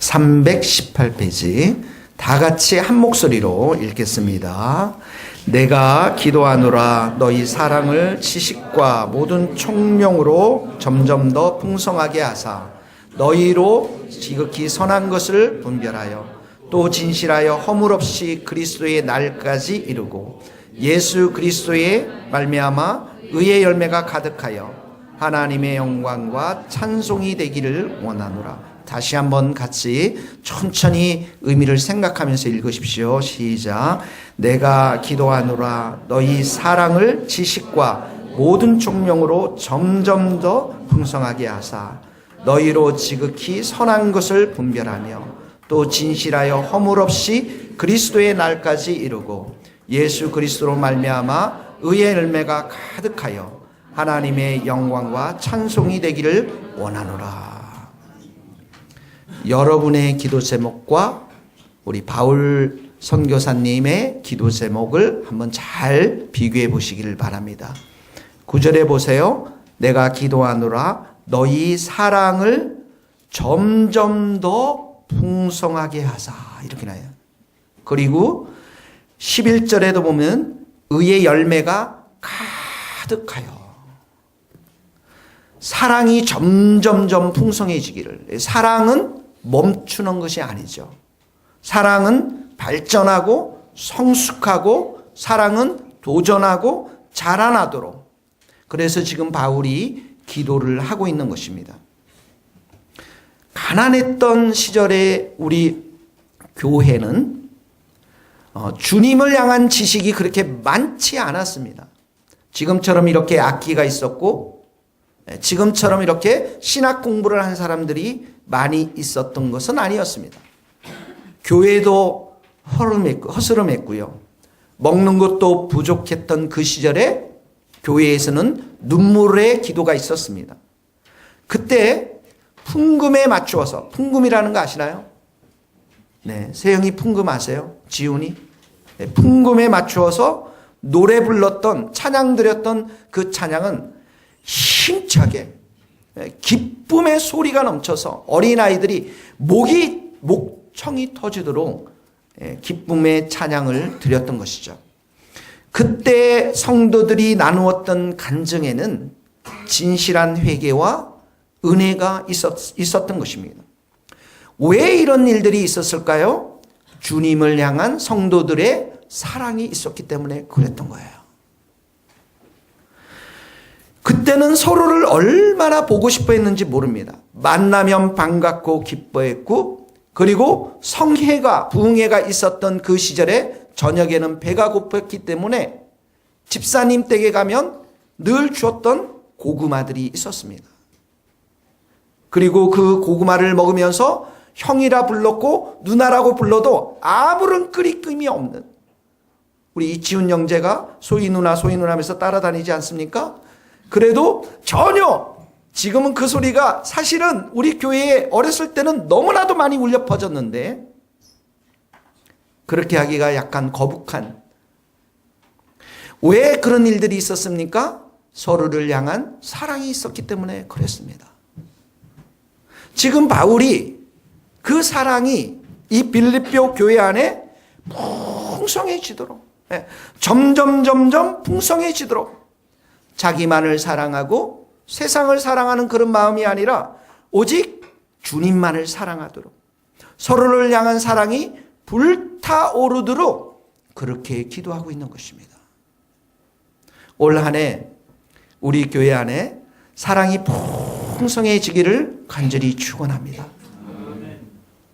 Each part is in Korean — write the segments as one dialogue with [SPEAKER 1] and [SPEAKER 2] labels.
[SPEAKER 1] 318페이지 다 같이 한 목소리로 읽겠습니다. 내가 기도하노라 너희 사랑을 지식과 모든 총명으로 점점 더 풍성하게 하사 너희로 지극히 선한 것을 분별하여 또 진실하여 허물 없이 그리스도의 날까지 이루고 예수 그리스도의 말미암아 의의 열매가 가득하여 하나님의 영광과 찬송이 되기를 원하노라. 다시 한번 같이 천천히 의미를 생각하면서 읽으십시오. 시작. 내가 기도하노라 너희 사랑을 지식과 모든 총명으로 점점 더 풍성하게 하사 너희로 지극히 선한 것을 분별하며 또 진실하여 허물 없이 그리스도의 날까지 이루고 예수 그리스도로 말미암아 의의 열매가 가득하여 하나님의 영광과 찬송이 되기를 원하노라. 여러분의 기도 제목과 우리 바울 선교사님의 기도 제목을 한번 잘 비교해 보시기를 바랍니다. 9절에 보세요. 내가 기도하노라 너희 사랑을 점점 더 풍성하게 하사 이렇게 나와요. 그리고 11절에도 보면 의의 열매가 가득하여 사랑이 점점점 풍성해지기를. 사랑은 멈추는 것이 아니죠. 사랑은 발전하고 성숙하고 사랑은 도전하고 자라나도록. 그래서 지금 바울이 기도를 하고 있는 것입니다. 가난했던 시절에 우리 교회는 주님을 향한 지식이 그렇게 많지 않았습니다. 지금처럼 이렇게 악기가 있었고 지금처럼 이렇게 신학 공부를 한 사람들이 많이 있었던 것은 아니었습니다. 교회도 허스름했고요. 먹는 것도 부족했던 그 시절에 교회에서는 눈물의 기도가 있었습니다. 그때 풍금에 맞추어서, 풍금이라는 거 아시나요? 네, 세영이 풍금 아세요? 지훈이? 네, 풍금에 맞추어서 노래 불렀던, 찬양 드렸던 그 찬양은 힘차게 기쁨의 소리가 넘쳐서 어린아이들이 목청이 터지도록 기쁨의 찬양을 드렸던 것이죠. 그때 성도들이 나누었던 간증에는 진실한 회개와 은혜가 있었던 것입니다. 왜 이런 일들이 있었을까요? 주님을 향한 성도들의 사랑이 있었기 때문에 그랬던 거예요. 그때는 서로를 얼마나 보고 싶어 했는지 모릅니다. 만나면 반갑고 기뻐했고, 그리고 성회가, 부흥회가 있었던 그 시절에 저녁에는 배가 고팠기 때문에 집사님 댁에 가면 늘 주었던 고구마들이 있었습니다. 그리고 그 고구마를 먹으면서 형이라 불렀고 누나라고 불러도 아무런 끄리낌이 없는 우리 이지훈 형제가 소희 누나 하면서 따라다니지 않습니까? 그래도 전혀 지금은 그 소리가 사실은 우리 교회에 어렸을 때는 너무나도 많이 울려 퍼졌는데 그렇게 하기가 약간 거북한. 왜 그런 일들이 있었습니까? 서로를 향한 사랑이 있었기 때문에 그랬습니다. 지금 바울이 그 사랑이 이 빌립보 교회 안에 풍성해지도록 점점 풍성해지도록 자기만을 사랑하고 세상을 사랑하는 그런 마음이 아니라 오직 주님만을 사랑하도록 서로를 향한 사랑이 불타오르도록 그렇게 기도하고 있는 것입니다. 올 한 해 우리 교회 안에 사랑이 풍성해지기를 간절히 축원합니다.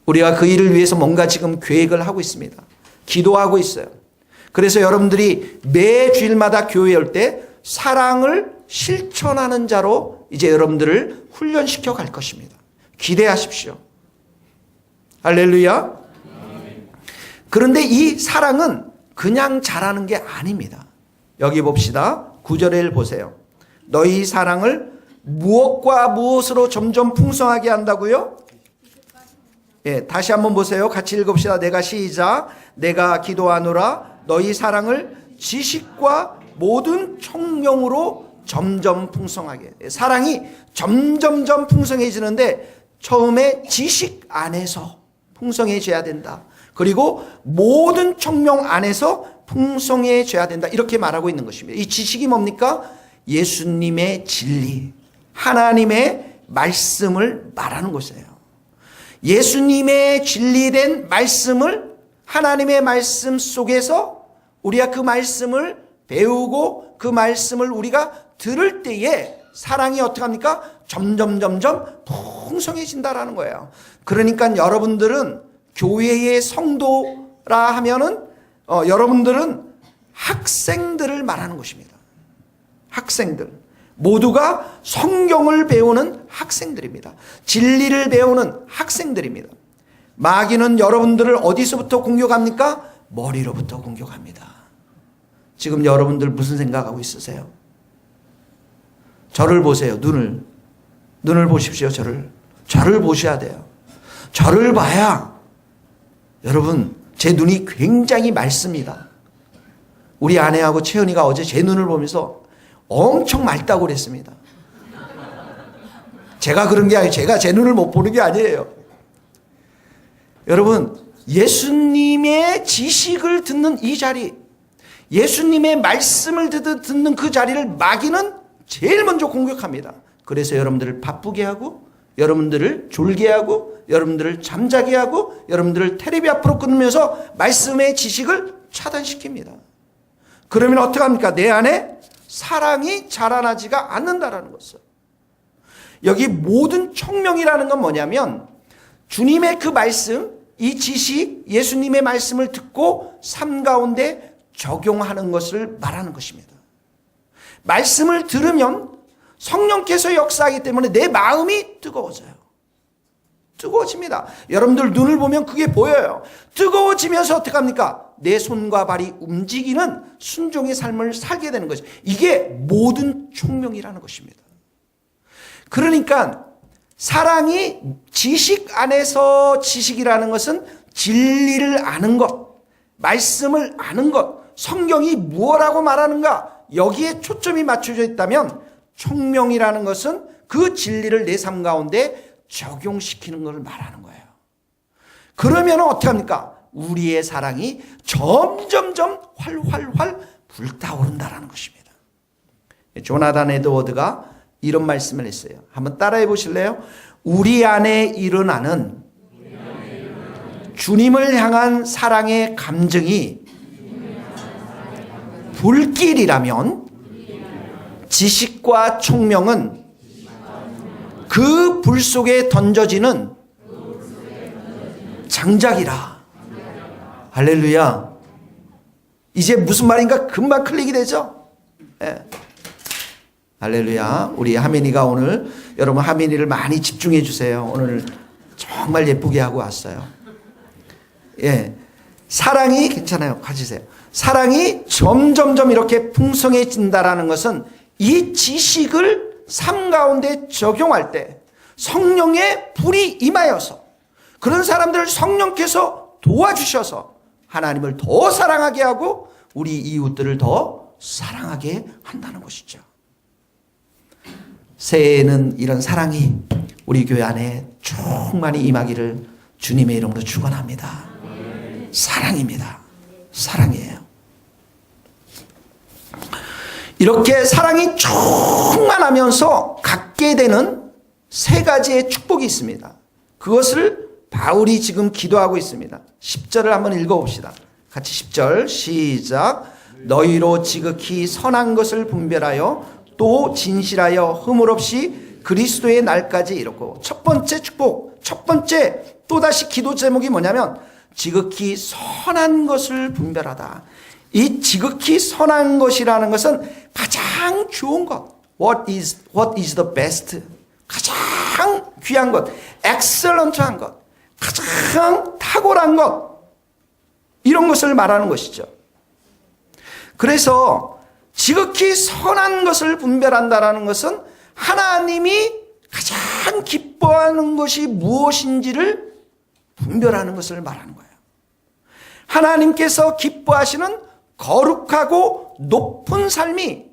[SPEAKER 1] 우리가 그 일을 위해서 뭔가 지금 계획을 하고 있습니다. 기도하고 있어요. 그래서 여러분들이 매 주일마다 교회에 올 때 사랑을 실천하는 자로 이제 여러분들을 훈련시켜 갈 것입니다. 기대하십시오. 할렐루야. 그런데 이 사랑은 그냥 잘하는 게 아닙니다. 여기 봅시다. 9절을 보세요. 너희 사랑을 무엇과 무엇으로 점점 풍성하게 한다고요? 다시 한번 보세요. 같이 읽읍시다. 내가 시작. 내가 기도하노라 너희 사랑을 지식과 모든 총명으로 점점 풍성하게. 사랑이 점점점 풍성해지는데 처음에 지식 안에서 풍성해져야 된다. 그리고 모든 청명 안에서 풍성해져야 된다. 이렇게 말하고 있는 것입니다. 이 지식이 뭡니까? 예수님의 진리, 하나님의 말씀을 말하는 것이에요. 예수님의 진리된 말씀을 하나님의 말씀 속에서 우리가 그 말씀을 배우고 그 말씀을 우리가 들을 때에 사랑이 어떻게 합니까? 점점 풍성해진다라는 거예요. 그러니까 여러분들은 교회의 성도라 하면은 여러분들은 학생들을 말하는 것입니다. 학생들 모두가 성경을 배우는 학생들입니다. 진리를 배우는 학생들입니다. 마귀는 여러분들을 어디서부터 공격합니까? 머리로부터 공격합니다. 지금 여러분들 무슨 생각하고 있으세요? 저를 보세요. 눈을 보십시오. 저를 보셔야 돼요. 저를 봐야 여러분 제 눈이 굉장히 맑습니다. 우리 아내하고 채은이가 어제 제 눈을 보면서 엄청 맑다고 그랬습니다. 제가 그런 게 아니에요. 제가 제 눈을 못 보는 게 아니에요. 여러분 예수님의 지식을 듣는 이 자리, 예수님의 말씀을 듣는 그 자리를 마귀는 제일 먼저 공격합니다. 그래서 여러분들을 바쁘게 하고 여러분들을 졸게 하고 여러분들을 잠자게 하고 여러분들을 텔레비 앞으로 끊으면서 말씀의 지식을 차단시킵니다. 그러면 어떻게 합니까? 내 안에 사랑이 자라나지가 않는다라는 것을. 여기 모든 청명이라는 건 뭐냐면 주님의 그 말씀, 이 지식, 예수님의 말씀을 듣고 삶 가운데 적용하는 것을 말하는 것입니다. 말씀을 들으면 성령께서 역사하기 때문에 내 마음이 뜨거워져요. 뜨거워집니다. 여러분들 눈을 보면 그게 보여요. 뜨거워지면서 어떻게 합니까? 내 손과 발이 움직이는 순종의 삶을 살게 되는 것이, 이게 모든 총명이라는 것입니다. 그러니까 사랑이 지식 안에서, 지식이라는 것은 진리를 아는 것, 말씀을 아는 것, 성경이 무엇라고 말하는가, 여기에 초점이 맞춰져 있다면 총명이라는 것은 그 진리를 내 삶 가운데 적용시키는 것을 말하는 거예요. 그러면 어떻게 합니까? 우리의 사랑이 점점점 활활활 불타오른다라는 것입니다. 조나단 에드워드가 이런 말씀을 했어요. 한번 따라해 보실래요? 우리 안에 일어나는 주님을 향한 사랑의 감정이 불길이라면 지식과 총명은 그 불 속에 던져지는 장작이라. 할렐루야. 이제 무슨 말인가 금방 클릭이 되죠? 예. 할렐루야. 우리 하민이가 오늘, 여러분 하민이를 많이 집중해 주세요. 오늘 정말 예쁘게 하고 왔어요. 예. 사랑이, 괜찮아요. 가지세요. 사랑이 점점점 이렇게 풍성해진다라는 것은 이 지식을 삶 가운데 적용할 때 성령의 불이 임하여서 그런 사람들을 성령께서 도와주셔서 하나님을 더 사랑하게 하고 우리 이웃들을 더 사랑하게 한다는 것이죠. 새해에는 이런 사랑이 우리 교회 안에 충만히 임하기를 주님의 이름으로 축원합니다. 사랑입니다. 사랑이에요. 이렇게 사랑이 충만하면서 갖게 되는 세 가지의 축복이 있습니다. 그것을 바울이 지금 기도하고 있습니다. 10절을 한번 읽어봅시다. 같이 10절 시작. 너희로 지극히 선한 것을 분별하여 또 진실하여 허물 없이 그리스도의 날까지 이뤘고. 첫 번째 축복, 첫 번째 또다시 기도 제목이 뭐냐면 지극히 선한 것을 분별하다. 이 지극히 선한 것이라는 것은 가장 좋은 것. What is the best? 가장 귀한 것, excellent한 것, 가장 탁월한 것, 이런 것을 말하는 것이죠. 그래서 지극히 선한 것을 분별한다라는 것은 하나님이 가장 기뻐하는 것이 무엇인지를 분별하는 것을 말하는 거예요. 하나님께서 기뻐하시는 거룩하고 높은 삶이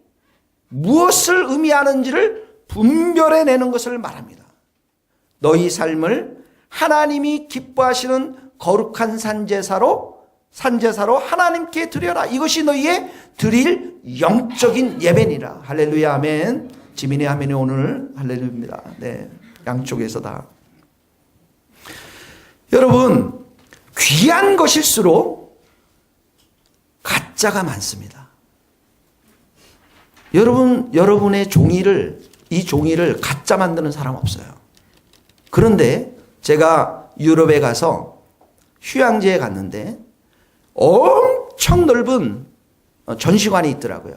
[SPEAKER 1] 무엇을 의미하는지를 분별해내는 것을 말합니다. 너희 삶을 하나님이 기뻐하시는 거룩한 산제사로 하나님께 드려라. 이것이 너희의 드릴 영적인 예배니라. 할렐루야, 아멘. 지민이 아멘이 오늘 할렐루야입니다. 네, 양쪽에서 다. 여러분, 귀한 것일수록 가짜가 많습니다. 여러분의 이 종이를 가짜 만드는 사람 없어요. 그런데 제가 유럽에 가서 휴양지에 갔는데 엄청 넓은 전시관이 있더라고요.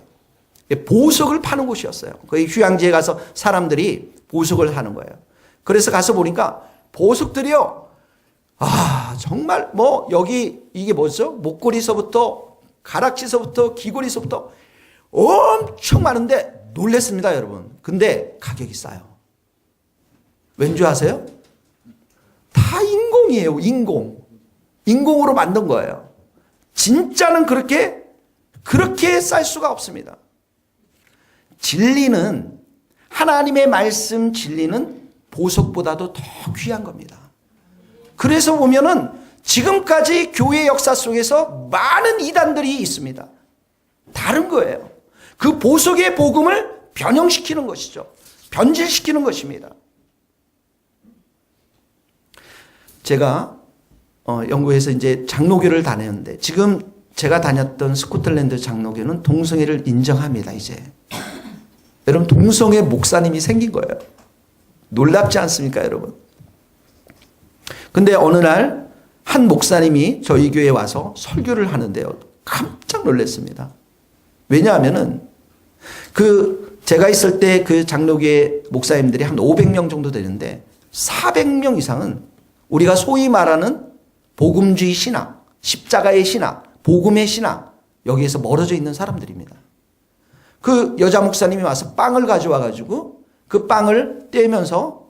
[SPEAKER 1] 보석을 파는 곳이었어요. 거기 휴양지에 가서 사람들이 보석을 하는 거예요. 그래서 가서 보니까 보석들이요. 정말 여기 이게 뭐죠? 목걸이서부터 가락지서부터 귀걸이서부터 엄청 많은데 놀랬습니다, 여러분. 근데 가격이 싸요. 왠 줄 아세요? 다 인공이에요, 인공으로 만든 거예요. 진짜는 그렇게 쌀 수가 없습니다. 진리는, 하나님의 말씀 진리는 보석보다도 더 귀한 겁니다. 그래서 보면은 지금까지 교회 역사 속에서 많은 이단들이 있습니다. 다른 거예요. 그 보석의 복음을 변형시키는 것이죠. 변질시키는 것입니다. 제가 영국에서 이제 장로교를 다녔는데, 지금 제가 다녔던 스코틀랜드 장로교는 동성애를 인정합니다, 이제. 여러분, 동성애 목사님이 생긴 거예요. 놀랍지 않습니까, 여러분? 근데 어느 날 한 목사님이 저희 교회에 와서 설교를 하는데요. 깜짝 놀랐습니다. 왜냐하면은 제가 있을 때 그 장로교회 목사님들이 한 500명 정도 되는데 400명 이상은 우리가 소위 말하는 복음주의 신앙, 십자가의 신앙, 복음의 신앙, 여기에서 멀어져 있는 사람들입니다. 그 여자 목사님이 와서 빵을 가져와 가지고 그 빵을 떼면서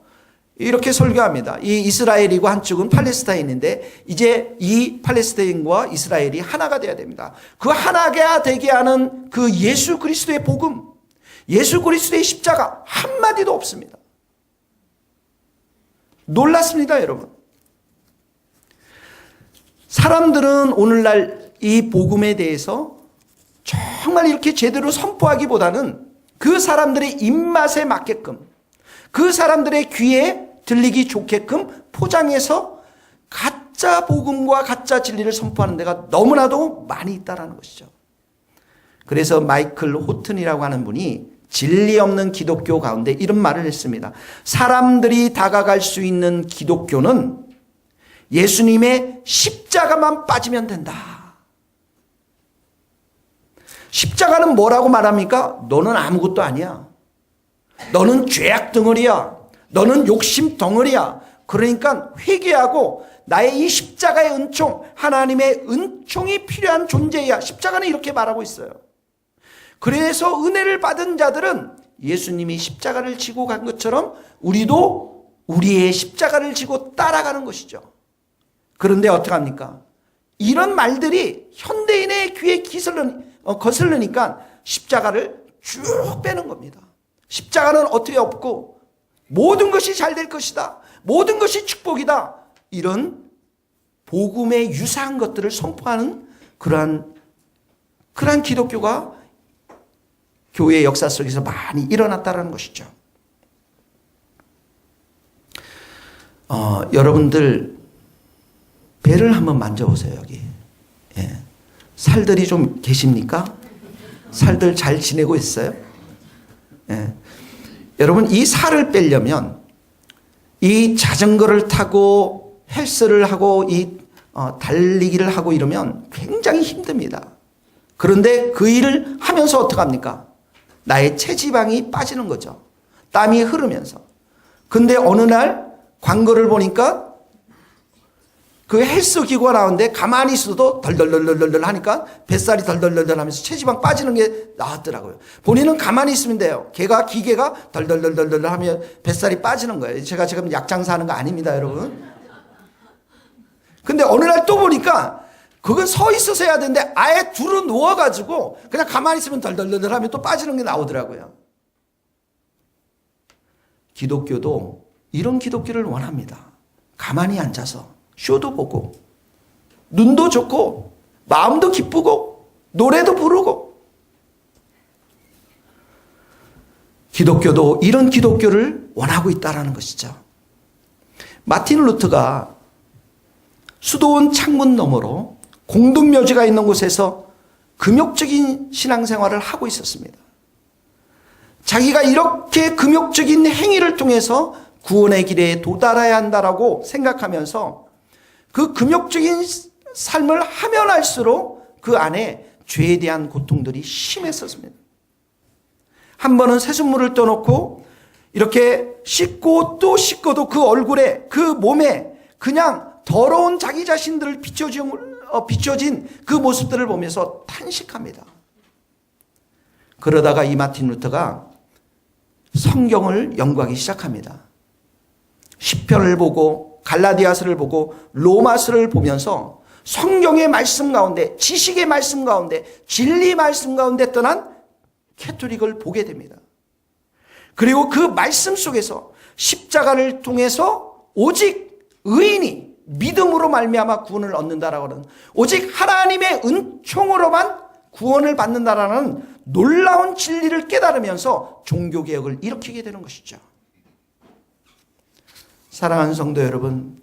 [SPEAKER 1] 이렇게 설교합니다. 이 이스라엘이고 한쪽은 팔레스타인인데 이제 이 팔레스타인과 이스라엘이 하나가 돼야 됩니다. 그 하나가 되게 하는 그 예수 그리스도의 복음, 예수 그리스도의 십자가 한마디도 없습니다. 놀랐습니다, 여러분. 사람들은 오늘날 이 복음에 대해서 정말 이렇게 제대로 선포하기보다는 그 사람들의 입맛에 맞게끔, 그 사람들의 귀에 들리기 좋게끔 포장해서 가짜 복음과 가짜 진리를 선포하는 데가 너무나도 많이 있다는 것이죠. 그래서 마이클 호튼이라고 하는 분이 진리 없는 기독교 가운데 이런 말을 했습니다. 사람들이 다가갈 수 있는 기독교는 예수님의 십자가만 빠지면 된다. 십자가는 뭐라고 말합니까? 너는 아무것도 아니야. 너는 죄악 덩어리야. 너는 욕심 덩어리야. 그러니까 회개하고 나의 이 십자가의 은총, 하나님의 은총이 필요한 존재야. 십자가는 이렇게 말하고 있어요. 그래서 은혜를 받은 자들은 예수님이 십자가를 지고 간 것처럼 우리도 우리의 십자가를 지고 따라가는 것이죠. 그런데 어떡합니까? 이런 말들이 현대인의 귀에 거슬리니까 십자가를 쭉 빼는 겁니다. 십자가는 어떻게 없고 모든 것이 잘 될 것이다. 모든 것이 축복이다. 이런 복음의 유사한 것들을 선포하는 그러한 기독교가 교회의 역사 속에서 많이 일어났다는 것이죠. 여러분들 배를 한번 만져보세요. 여기. 예. 살들이 좀 계십니까? 살들 잘 지내고 있어요? 예. 여러분, 이 살을 빼려면 이 자전거를 타고 헬스를 하고 달리기를 하고 이러면 굉장히 힘듭니다. 그런데 그 일을 하면서 어떡합니까? 나의 체지방이 빠지는 거죠. 땀이 흐르면서. 근데 어느 날 광고를 보니까 그 헬스 기구가 나오는데 가만히 있어도 덜덜덜덜덜 하니까 뱃살이 덜덜덜덜 하면서 체지방 빠지는 게 나왔더라고요. 본인은 가만히 있으면 돼요. 기계가 덜덜덜덜 하면 뱃살이 빠지는 거예요. 제가 지금 약 장사하는 거 아닙니다, 여러분. 근데 어느 날 또 보니까 그건 서 있어서 해야 되는데 아예 두루 누워가지고 그냥 가만히 있으면 덜덜덜 하면 또 빠지는 게 나오더라고요. 기독교도 이런 기독교를 원합니다. 가만히 앉아서 쇼도 보고 눈도 좋고 마음도 기쁘고 노래도 부르고. 기독교도 이런 기독교를 원하고 있다는 것이죠. 마틴 루터가 수도원 창문 너머로 공동묘지가 있는 곳에서 금욕적인 신앙생활을 하고 있었습니다. 자기가 이렇게 금욕적인 행위를 통해서 구원의 길에 도달해야 한다라고 생각하면서 그 금욕적인 삶을 하면 할수록 그 안에 죄에 대한 고통들이 심했었습니다. 한 번은 새순물을 떠놓고 이렇게 씻고 또 씻고도 그 얼굴에 그 몸에 그냥 더러운 자기 자신들을 비춰진 그 모습들을 보면서 탄식합니다. 그러다가 이 마틴 루터가 성경을 연구하기 시작합니다. 시편을 보고 갈라디아서를 보고 로마서를 보면서 성경의 말씀 가운데, 지식의 말씀 가운데, 진리 말씀 가운데 떠난 캐토릭을 보게 됩니다. 그리고 그 말씀 속에서 십자가를 통해서 오직 의인이 믿음으로 말미암아 구원을 얻는다라고 하는, 오직 하나님의 은총으로만 구원을 받는다라는 놀라운 진리를 깨달으면서 종교개혁을 일으키게 되는 것이죠. 사랑하는 성도 여러분,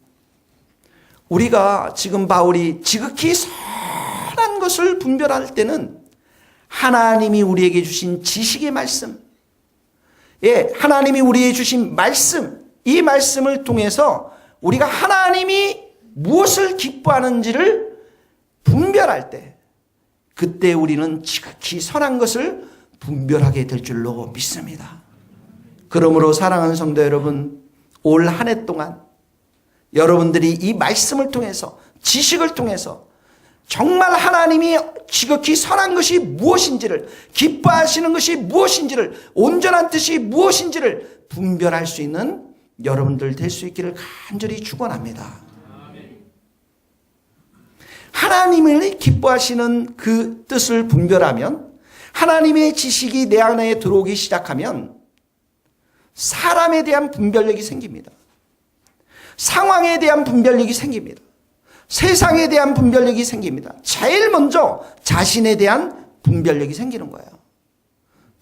[SPEAKER 1] 우리가 지금 바울이 지극히 선한 것을 분별할 때는 하나님이 우리에게 주신 지식의 말씀, 하나님이 우리에게 주신 말씀, 이 말씀을 통해서 우리가 하나님이 무엇을 기뻐하는지를 분별할 때, 그때 우리는 지극히 선한 것을 분별하게 될 줄로 믿습니다. 그러므로 사랑하는 성도 여러분, 올 한 해 동안 여러분들이 이 말씀을 통해서, 지식을 통해서 정말 하나님이 지극히 선한 것이 무엇인지를, 기뻐하시는 것이 무엇인지를, 온전한 뜻이 무엇인지를 분별할 수 있는 여러분들 될 수 있기를 간절히 축원합니다. 하나님을 기뻐하시는 그 뜻을 분별하면, 하나님의 지식이 내 안에 들어오기 시작하면 사람에 대한 분별력이 생깁니다. 상황에 대한 분별력이 생깁니다. 세상에 대한 분별력이 생깁니다. 제일 먼저 자신에 대한 분별력이 생기는 거예요.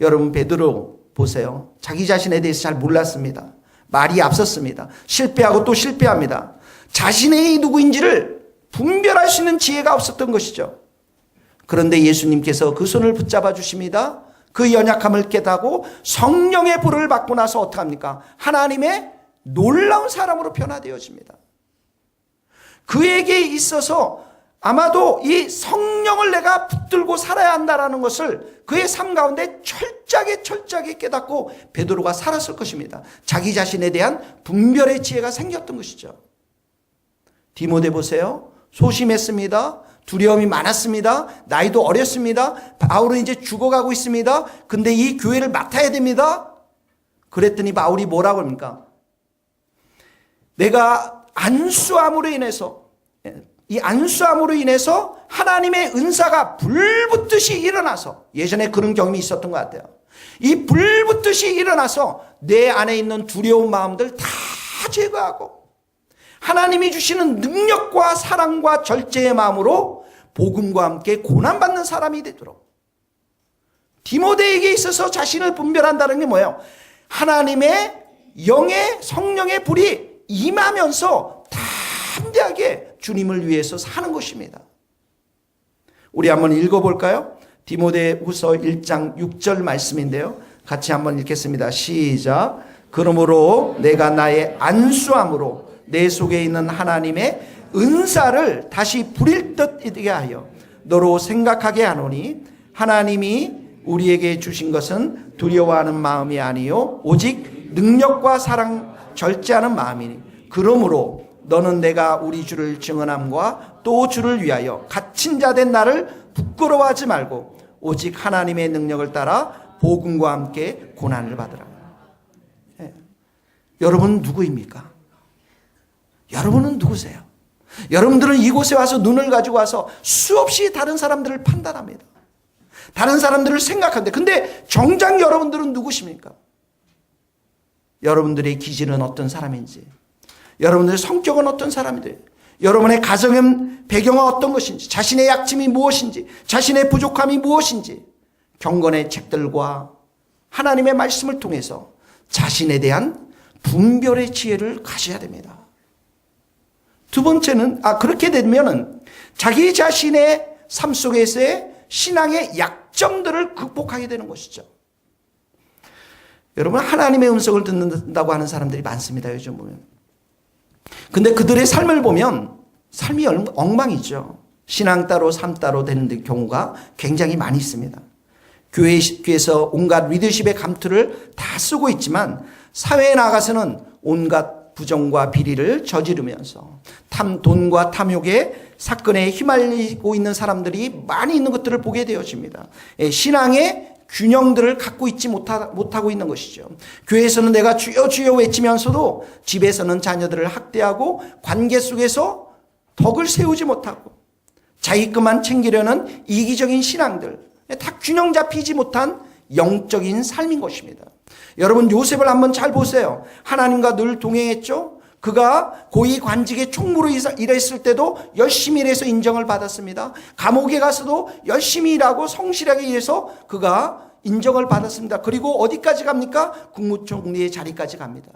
[SPEAKER 1] 여러분, 베드로 보세요. 자기 자신에 대해서 잘 몰랐습니다. 말이 앞섰습니다. 실패하고 또 실패합니다. 자신의 누구인지를 분별할 수 있는 지혜가 없었던 것이죠. 그런데 예수님께서 그 손을 붙잡아 주십니다. 그 연약함을 깨닫고 성령의 불을 받고 나서 어떻게 합니까? 하나님의 놀라운 사람으로 변화되어집니다. 그에게 있어서 아마도 이 성령을 내가 붙들고 살아야 한다는 것을 그의 삶 가운데 철저하게 깨닫고 베드로가 살았을 것입니다. 자기 자신에 대한 분별의 지혜가 생겼던 것이죠. 디모데 보세요. 소심했습니다. 두려움이 많았습니다. 나이도 어렸습니다. 바울은 이제 죽어가고 있습니다. 근데 이 교회를 맡아야 됩니다. 그랬더니 바울이 뭐라고 합니까? 내가 안수함으로 인해서, 이 안수함으로 인해서 하나님의 은사가 불붙듯이 일어나서, 예전에 그런 경험이 있었던 것 같아요. 이 불붙듯이 일어나서 내 안에 있는 두려운 마음들 다 제거하고 하나님이 주시는 능력과 사랑과 절제의 마음으로 복음과 함께 고난받는 사람이 되도록. 디모데에게 있어서 자신을 분별한다는 게 뭐예요? 하나님의 영의 성령의 불이 임하면서 담대하게 주님을 위해서 사는 것입니다. 우리 한번 읽어볼까요? 디모데후서 1장 6절 말씀인데요. 같이 한번 읽겠습니다. 시작. 그러므로 내가 나의 안수함으로 내 속에 있는 하나님의 은사를 다시 부릴 듯 있게 하여 너로 생각하게 하노니, 하나님이 우리에게 주신 것은 두려워하는 마음이 아니요 오직 능력과 사랑, 절제하는 마음이니, 그러므로 너는 내가 우리 주를 증언함과 또 주를 위하여 갇힌 자 된 나를 부끄러워하지 말고 오직 하나님의 능력을 따라 복음과 함께 고난을 받으라. 여러분 누구입니까? 여러분은 누구세요? 여러분들은 이곳에 와서 눈을 가지고 와서 수없이 다른 사람들을 판단합니다. 다른 사람들을 생각하는데, 근데 정작 여러분들은 누구십니까? 여러분들의 기질은 어떤 사람인지, 여러분들의 성격은 어떤 사람인지, 여러분의 가정의 배경은 어떤 것인지, 자신의 약점이 무엇인지, 자신의 부족함이 무엇인지 경건의 책들과 하나님의 말씀을 통해서 자신에 대한 분별의 지혜를 가져야 됩니다. 두 번째는 그렇게 되면은 자기 자신의 삶 속에서의 신앙의 약점들을 극복하게 되는 것이죠. 여러분, 하나님의 음성을 듣는다고 하는 사람들이 많습니다, 요즘 보면. 근데 그들의 삶을 보면 삶이 엉망이죠. 신앙 따로 삶 따로 되는 경우가 굉장히 많이 있습니다. 교회에서 온갖 리더십의 감투를 다 쓰고 있지만 사회에 나가서는 온갖 부정과 비리를 저지르면서 돈과 탐욕의 사건에 휘말리고 있는 사람들이 많이 있는 것들을 보게 되어집니다. 신앙의 균형들을 갖고 있지 못하고 있는 것이죠. 교회에서는 내가 주여 주여 외치면서도 집에서는 자녀들을 학대하고 관계 속에서 덕을 세우지 못하고 자기 것만 챙기려는 이기적인 신앙들, 다 균형 잡히지 못한 영적인 삶인 것입니다. 여러분, 요셉을 한번 잘 보세요. 하나님과 늘 동행했죠. 그가 고위 관직의 총무로 일했을 때도 열심히 일해서 인정을 받았습니다. 감옥에 가서도 열심히 일하고 성실하게 일해서 그가 인정을 받았습니다. 그리고 어디까지 갑니까? 국무총리의 자리까지 갑니다.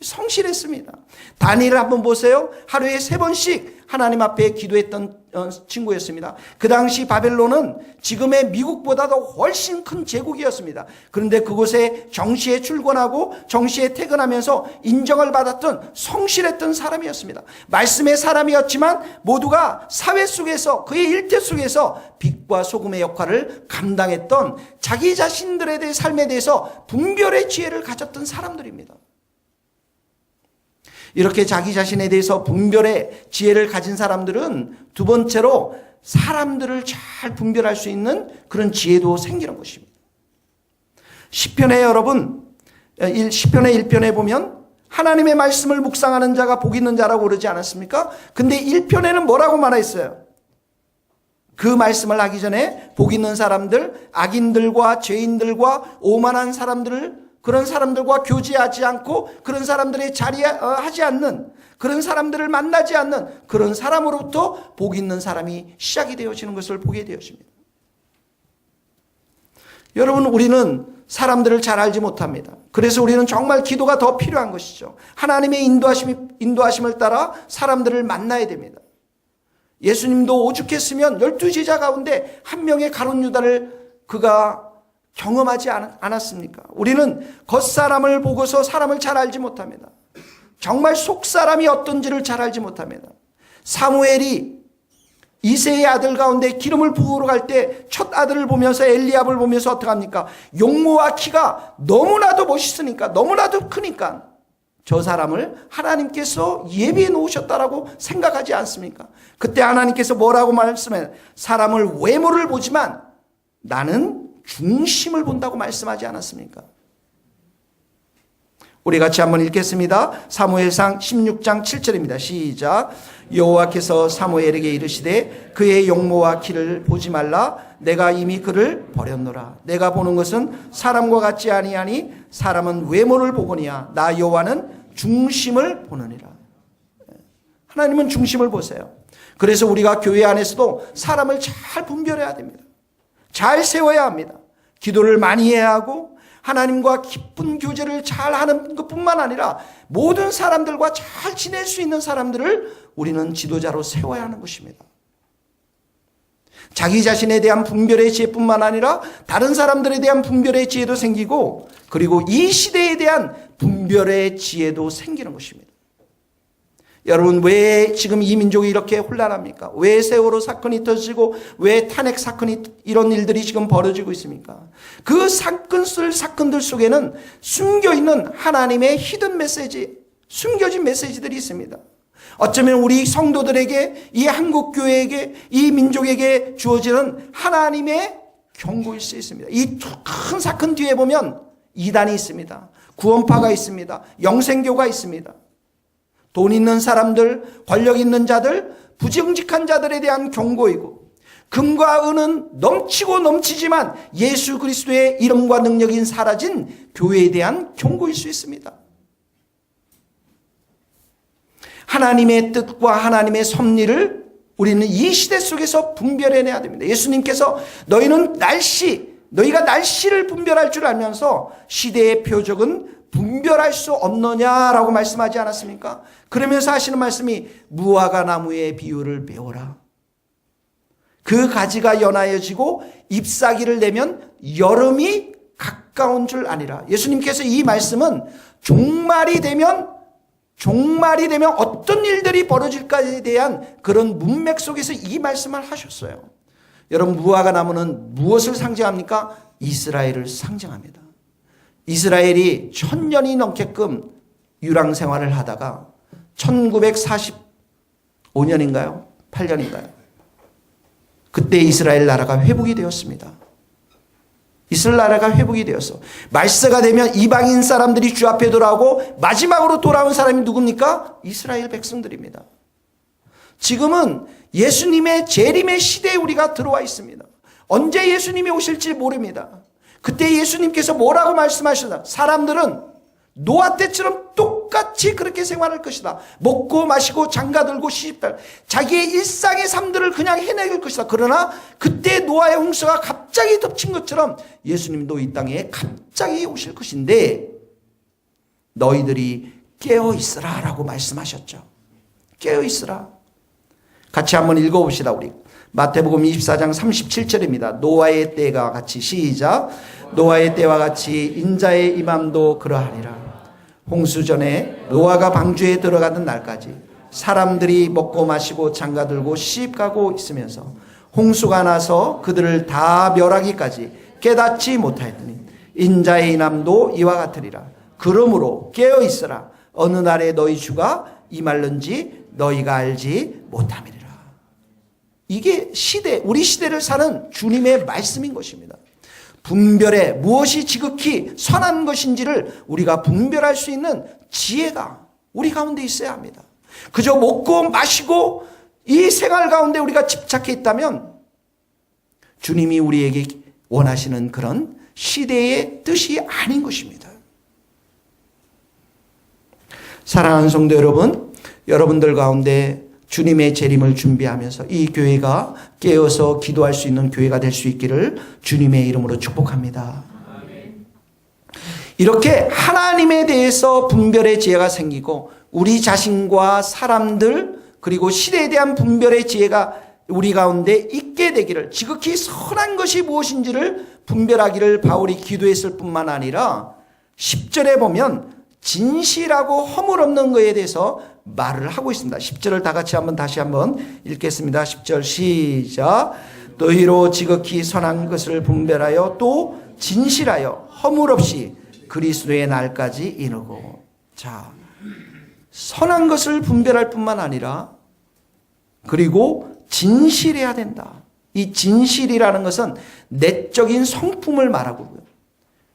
[SPEAKER 1] 성실했습니다. 다니엘을 한번 보세요. 하루에 3번씩 하나님 앞에 기도했던 친구였습니다. 그 당시 바벨론은 지금의 미국보다도 훨씬 큰 제국이었습니다. 그런데 그곳에 정시에 출근하고 정시에 퇴근하면서 인정을 받았던 성실했던 사람이었습니다. 말씀의 사람이었지만 모두가 사회 속에서 그의 일태 속에서 빛과 소금의 역할을 감당했던 자기 자신들에 대해 삶에 대해서 분별의 지혜를 가졌던 사람들입니다. 이렇게 자기 자신에 대해서 분별의 지혜를 가진 사람들은 두 번째로 사람들을 잘 분별할 수 있는 그런 지혜도 생기는 것입니다. 시편에 여러분, 시편의 1편에 보면 하나님의 말씀을 묵상하는 자가 복 있는 자라고 그러지 않았습니까? 근데 1편에는 뭐라고 말했어요? 그 말씀을 하기 전에 복 있는 사람들, 악인들과 죄인들과 오만한 사람들을 그런 사람들과 교제하지 않고 그런 사람들의 자리에 하지 않는 그런 사람들을 만나지 않는 그런 사람으로부터 복 있는 사람이 시작이 되어지는 것을 보게 되어집니다. 여러분, 우리는 사람들을 잘 알지 못합니다. 그래서 우리는 정말 기도가 더 필요한 것이죠. 하나님의 인도하심을 따라 사람들을 만나야 됩니다. 예수님도 오죽했으면 12제자 가운데 한 명의 가룟 유다를 그가 경험하지 않았습니까? 우리는 겉사람을 보고서 사람을 잘 알지 못합니다. 정말 속사람이 어떤지를 잘 알지 못합니다. 사무엘이 이새의 아들 가운데 기름을 부으러 갈 때 첫 아들을 보면서 엘리압을 보면서 어떻게 합니까? 용모와 키가 너무나도 멋있으니까, 너무나도 크니까 저 사람을 하나님께서 예비해 놓으셨다라고 생각하지 않습니까? 그때 하나님께서 뭐라고 말씀해요? 사람을 외모를 보지만 나는 중심을 본다고 말씀하지 않았습니까? 우리 같이 한번 읽겠습니다. 사무엘상 16장 7절입니다. 시작. 여호와께서 사무엘에게 이르시되 그의 용모와 키를 보지 말라. 내가 이미 그를 버렸노라. 내가 보는 것은 사람과 같지 아니하니 사람은 외모를 보거니와 나 여호와는 중심을 보느니라. 하나님은 중심을 보세요. 그래서 우리가 교회 안에서도 사람을 잘 분별해야 됩니다. 잘 세워야 합니다. 기도를 많이 해야 하고 하나님과 깊은 교제를 잘 하는 것뿐만 아니라 모든 사람들과 잘 지낼 수 있는 사람들을 우리는 지도자로 세워야 하는 것입니다. 자기 자신에 대한 분별의 지혜뿐만 아니라 다른 사람들에 대한 분별의 지혜도 생기고 그리고 이 시대에 대한 분별의 지혜도 생기는 것입니다. 여러분, 왜 지금 이 민족이 이렇게 혼란합니까? 왜 세월호 사건이 터지고 왜 탄핵 사건이 이런 일들이 지금 벌어지고 있습니까? 그 사건들 속에는 숨겨있는 하나님의 히든 메시지, 숨겨진 메시지들이 있습니다. 어쩌면 우리 성도들에게, 이 한국교회에게, 이 민족에게 주어지는 하나님의 경고일 수 있습니다. 이 큰 사건 뒤에 보면 이단이 있습니다. 구원파가 있습니다. 영생교가 있습니다. 돈 있는 사람들, 권력 있는 자들, 부정직한 자들에 대한 경고이고 금과 은은 넘치고 넘치지만 예수 그리스도의 이름과 능력이 사라진 교회에 대한 경고일 수 있습니다. 하나님의 뜻과 하나님의 섭리를 우리는 이 시대 속에서 분별해내야 됩니다. 예수님께서 너희가 날씨를 분별할 줄 알면서 시대의 표적은 분별할 수 없느냐라고 말씀하지 않았습니까? 그러면서 하시는 말씀이 무화과 나무의 비유를 배워라. 그 가지가 연하여지고 잎사귀를 내면 여름이 가까운 줄 아니라. 예수님께서 이 말씀은 종말이 되면 어떤 일들이 벌어질까에 대한 그런 문맥 속에서 이 말씀을 하셨어요. 여러분, 무화과 나무는 무엇을 상징합니까? 이스라엘을 상징합니다. 이스라엘이 1000년이 넘게끔 유랑 생활을 하다가 1945년인가요? 8년인가요? 그때 이스라엘 나라가 회복이 되었습니다. 이스라엘 나라가 회복이 되었어. 말세가 되면 이방인 사람들이 주 앞에 돌아오고 마지막으로 돌아온 사람이 누굽니까? 이스라엘 백성들입니다. 지금은 예수님의 재림의 시대에 우리가 들어와 있습니다. 언제 예수님이 오실지 모릅니다. 그때 예수님께서 뭐라고 말씀하셨나? 사람들은 노아 때처럼 똑같이 그렇게 생활할 것이다. 먹고 마시고 장가들고 시집갈 자기의 일상의 삶들을 그냥 해내길 것이다. 그러나 그때 노아의 홍수가 갑자기 덮친 것처럼 예수님도 이 땅에 갑자기 오실 것인데 너희들이 깨어있으라 라고 말씀하셨죠. 깨어있으라. 같이 한번 읽어봅시다. 우리 마태복음 24장 37절입니다. 노아의 때가 같이 시작. 노아의 때와 같이 인자의 임함도 그러하리라. 홍수 전에 노아가 방주에 들어가던 날까지 사람들이 먹고 마시고 장가들고 시집가고 있으면서 홍수가 나서 그들을 다 멸하기까지 깨닫지 못하였더니 인자의 임함도 이와 같으리라. 그러므로 깨어있으라. 어느 날에 너희 주가 임할는지 너희가 알지 못함이리라. 이게 우리 시대를 사는 주님의 말씀인 것입니다. 분별에 무엇이 지극히 선한 것인지를 우리가 분별할 수 있는 지혜가 우리 가운데 있어야 합니다. 그저 먹고 마시고 이 생활 가운데 우리가 집착해 있다면 주님이 우리에게 원하시는 그런 시대의 뜻이 아닌 것입니다. 사랑하는 성도 여러분, 여러분들 가운데 주님의 재림을 준비하면서 이 교회가 깨어서 기도할 수 있는 교회가 될 수 있기를 주님의 이름으로 축복합니다. 이렇게 하나님에 대해서 분별의 지혜가 생기고 우리 자신과 사람들 그리고 시대에 대한 분별의 지혜가 우리 가운데 있게 되기를, 지극히 선한 것이 무엇인지를 분별하기를 바울이 기도했을 뿐만 아니라 10절에 보면 진실하고 허물 없는 것에 대해서 말을 하고 있습니다. 10절을 다 같이 다시 한번 읽겠습니다. 10절 시작. 너희로 지극히 선한 것을 분별하여 또 진실하여 허물 없이 그리스도의 날까지 이르고. 자, 선한 것을 분별할 뿐만 아니라 그리고 진실해야 된다. 이 진실이라는 것은 내적인 성품을 말하고요.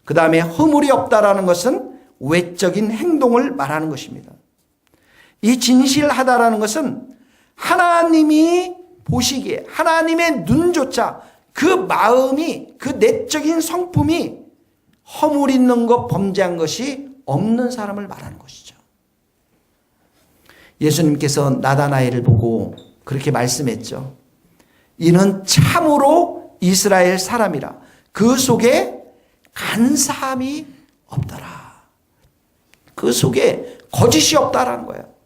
[SPEAKER 1] 그 다음에 허물이 없다라는 것은 외적인 행동을 말하는 것입니다. 이 진실하다라는 것은 하나님이 보시기에 하나님의 눈조차 그 마음이, 그 내적인 성품이 허물 있는 것, 범죄한 것이 없는 사람을 말하는 것이죠. 예수님께서 나다나엘을 보고 그렇게 말씀했죠. 이는 참으로 이스라엘 사람이라 그 속에 간사함이 없더라. 그 속에 거짓이 없다라는 거예요.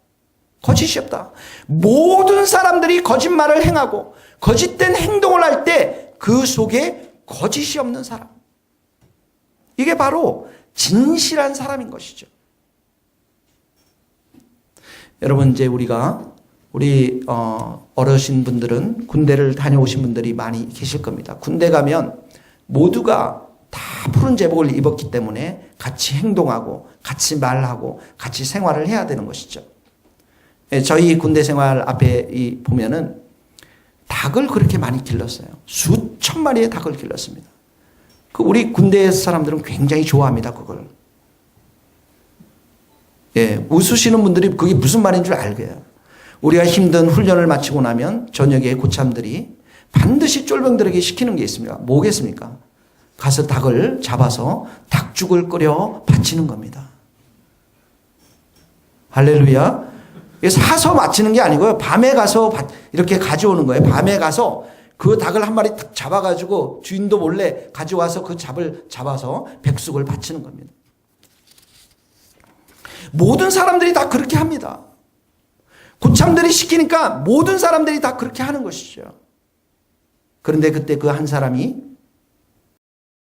[SPEAKER 1] 거짓이 없다. 모든 사람들이 거짓말을 행하고 거짓된 행동을 할 때 그 속에 거짓이 없는 사람. 이게 바로 진실한 사람인 것이죠. 여러분, 이제 우리 어르신 분들은 군대를 다녀오신 분들이 많이 계실 겁니다. 군대 가면 모두가 다 푸른 제복을 입었기 때문에 같이 행동하고 같이 말하고 같이 생활을 해야 되는 것이죠. 저희 군대 생활 앞에 보면은 닭을 그렇게 많이 길렀어요. 수천 마리의 닭을 길렀습니다. 우리 군대 사람들은 굉장히 좋아합니다, 그걸. 웃으시는 분들이 그게 무슨 말인 줄 알게요. 우리가 힘든 훈련을 마치고 나면 저녁에 고참들이 반드시 쫄병들에게 시키는 게 있습니다. 뭐겠습니까? 가서 닭을 잡아서 닭죽을 끓여 바치는 겁니다. 할렐루야. 사서 바치는 게 아니고요. 밤에 가서 이렇게 가져오는 거예요. 밤에 가서 그 닭을 한 마리 딱 잡아가지고 주인도 몰래 가져와서 그 잡아서 백숙을 바치는 겁니다. 모든 사람들이 다 그렇게 합니다. 고참들이 시키니까 모든 사람들이 다 그렇게 하는 것이죠. 그런데 그때 그 한 사람이